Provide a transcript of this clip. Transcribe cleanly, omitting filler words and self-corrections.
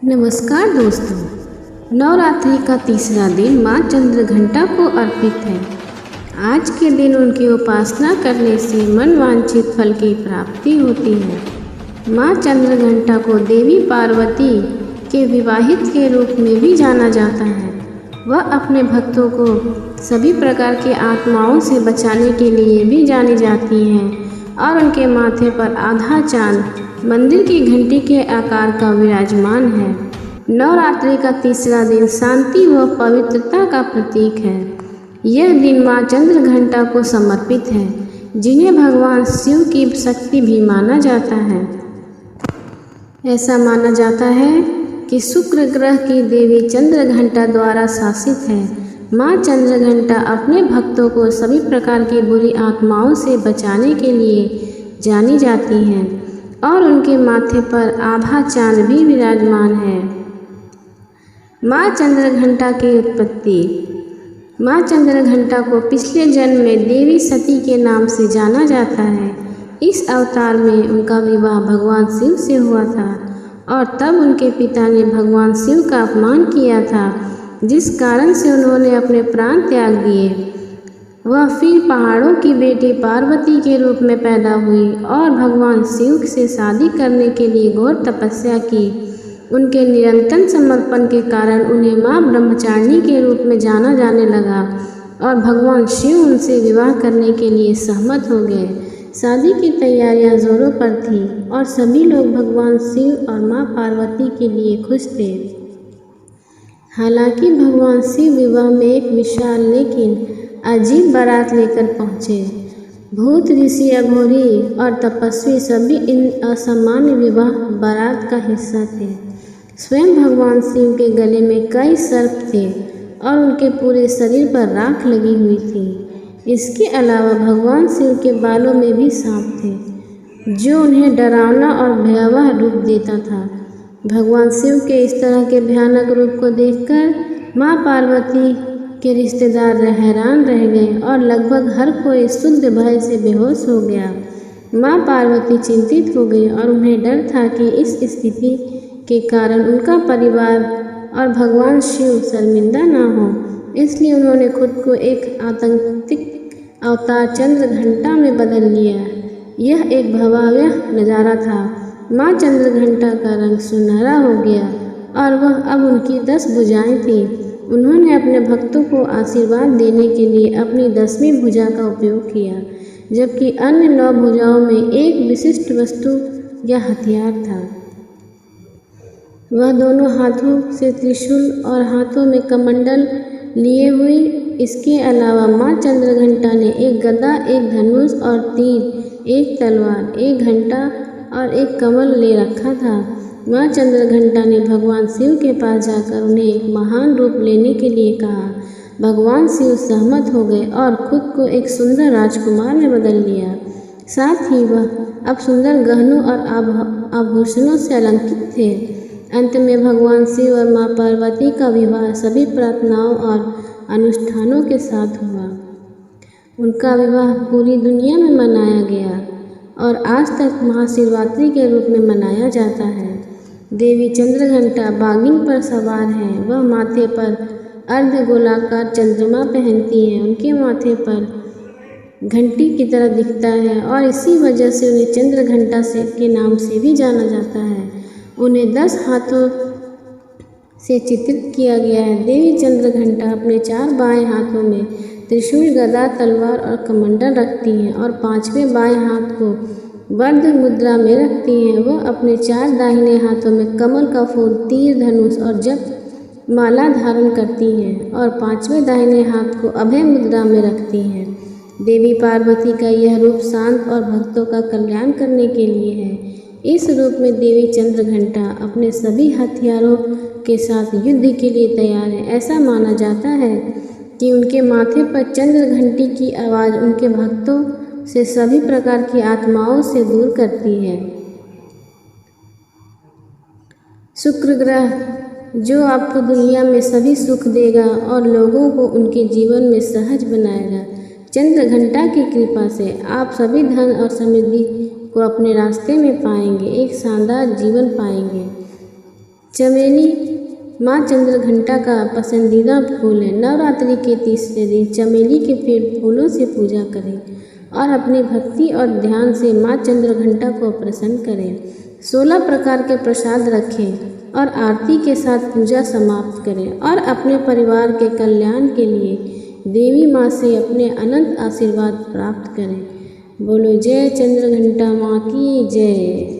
नमस्कार दोस्तों, नवरात्रि का तीसरा दिन माँ चंद्रघंटा को अर्पित है। आज के दिन उनकी उपासना करने से मनवांछित फल की प्राप्ति होती है। माँ चंद्रघंटा को देवी पार्वती के विवाहित के रूप में भी जाना जाता है। वह अपने भक्तों को सभी प्रकार की आत्माओं से बचाने के लिए भी जानी जाती हैं और उनके माथे पर आधा चांद मंदिर की घंटी के आकार का विराजमान है। नवरात्रि का तीसरा दिन शांति व पवित्रता का प्रतीक है। यह दिन माँ चंद्रघंटा को समर्पित है, जिन्हें भगवान शिव की शक्ति भी माना जाता है। ऐसा माना जाता है कि शुक्र ग्रह की देवी चंद्रघंटा द्वारा शासित है। माँ चंद्रघंटा अपने भक्तों को सभी प्रकार की बुरी आत्माओं से बचाने के लिए जानी जाती हैं और उनके माथे पर आभा चांद भी विराजमान है। माँ चंद्रघंटा की उत्पत्ति। माँ चंद्रघंटा को पिछले जन्म में देवी सती के नाम से जाना जाता है। इस अवतार में उनका विवाह भगवान शिव से हुआ था और तब उनके पिता ने भगवान शिव का अपमान किया था, जिस कारण से उन्होंने अपने प्राण त्याग दिए। वह फिर पहाड़ों की बेटी पार्वती के रूप में पैदा हुई और भगवान शिव से शादी करने के लिए घोर तपस्या की। उनके निरंतर समर्पण के कारण उन्हें माँ ब्रह्मचारिणी के रूप में जाना जाने लगा और भगवान शिव उनसे विवाह करने के लिए सहमत हो गए। शादी की तैयारियां जोरों पर थी और सभी लोग भगवान शिव और माँ पार्वती के लिए खुश थे। हालांकि भगवान शिव विवाह में एक विशाल लेकिन अजीब बारात लेकर पहुँचे। भूत, ऋषि, अघोरी और तपस्वी सभी इन असामान्य विवाह बारात का हिस्सा थे। स्वयं भगवान शिव के गले में कई सर्प थे और उनके पूरे शरीर पर राख लगी हुई थी। इसके अलावा भगवान शिव के बालों में भी सांप थे, जो उन्हें डरावना और भयावह रूप देता था। भगवान शिव के इस तरह के भयानक रूप को देखकर माँ पार्वती के रिश्तेदार हैरान रह गए और लगभग हर कोई शुद्ध भय से बेहोश हो गया। माँ पार्वती चिंतित हो गई और उन्हें डर था कि इस स्थिति के कारण उनका परिवार और भगवान शिव शर्मिंदा न हो। इसलिए उन्होंने खुद को एक आतंकित अवतार चंद्रघंटा में बदल लिया। यह एक भयावह नज़ारा था। माँ चंद्रघंटा का रंग सुनहरा हो गया और वह अब उनकी 10 भुजाएं थीं। उन्होंने अपने भक्तों को आशीर्वाद देने के लिए अपनी 10वीं भुजा का उपयोग किया, जबकि अन्य 9 भुजाओं में एक विशिष्ट वस्तु या हथियार था। वह दोनों हाथों से त्रिशूल और हाथों में कमंडल लिए हुई। इसके अलावा माँ चंद्रघंटा ने एक गदा, एक धनुष और तीर, एक तलवार, एक घंटा और एक कमल ले रखा था। माँ चंद्रघंटा ने भगवान शिव के पास जाकर उन्हें एक महान रूप लेने के लिए कहा। भगवान शिव सहमत हो गए और खुद को एक सुंदर राजकुमार में बदल लिया। साथ ही वह अब सुंदर गहनों और आभूषणों से अलंकृत थे। अंत में भगवान शिव और माँ पार्वती का विवाह सभी प्रार्थनाओं और अनुष्ठानों के साथ हुआ। उनका विवाह पूरी दुनिया में मनाया गया और आज तक महाशिवरात्रि के रूप में मनाया जाता है। देवी चंद्रघंटा बागिन पर सवार हैं। वह माथे पर अर्ध गोलाकार चंद्रमा पहनती हैं। उनके माथे पर घंटी की तरह दिखता है और इसी वजह से उन्हें चंद्रघंटा से के नाम से भी जाना जाता है। उन्हें 10 हाथों से चित्रित किया गया है। देवी चंद्रघंटा अपने 4 बाएं हाथों में त्रिशूल, गदा, तलवार और कमंडल रखती हैं और 5वें बाएं हाथ को वज्र मुद्रा में रखती हैं। वह अपने 4 दाहिने हाथों में कमल का फूल, तीर, धनुष और जप माला धारण करती हैं और 5वें दाहिने हाथ को अभय मुद्रा में रखती हैं। देवी पार्वती का यह रूप शांत और भक्तों का कल्याण करने के लिए है। इस रूप में देवी चंद्रघंटा अपने सभी हथियारों के साथ युद्ध के लिए तैयार है। ऐसा माना जाता है कि उनके माथे पर चंद्र घंटी की आवाज़ उनके भक्तों से सभी प्रकार की आत्माओं से दूर करती है। शुक्र ग्रह, जो आपको दुनिया में सभी सुख देगा और लोगों को उनके जीवन में सहज बनाएगा। चंद्रघंटा की कृपा से आप सभी धन और समृद्धि को अपने रास्ते में पाएंगे, एक शानदार जीवन पाएंगे। चमेली माँ चंद्रघंटा का पसंदीदा फूल है। नवरात्रि के तीसरे दिन चमेली के पेड़ फूलों से पूजा करें और अपनी भक्ति और ध्यान से माँ चंद्रघंटा को प्रसन्न करें। 16 प्रकार के प्रसाद रखें और आरती के साथ पूजा समाप्त करें और अपने परिवार के कल्याण के लिए देवी माँ से अपने अनंत आशीर्वाद प्राप्त करें। बोलो जय चंद्रघंटा माँ की जय।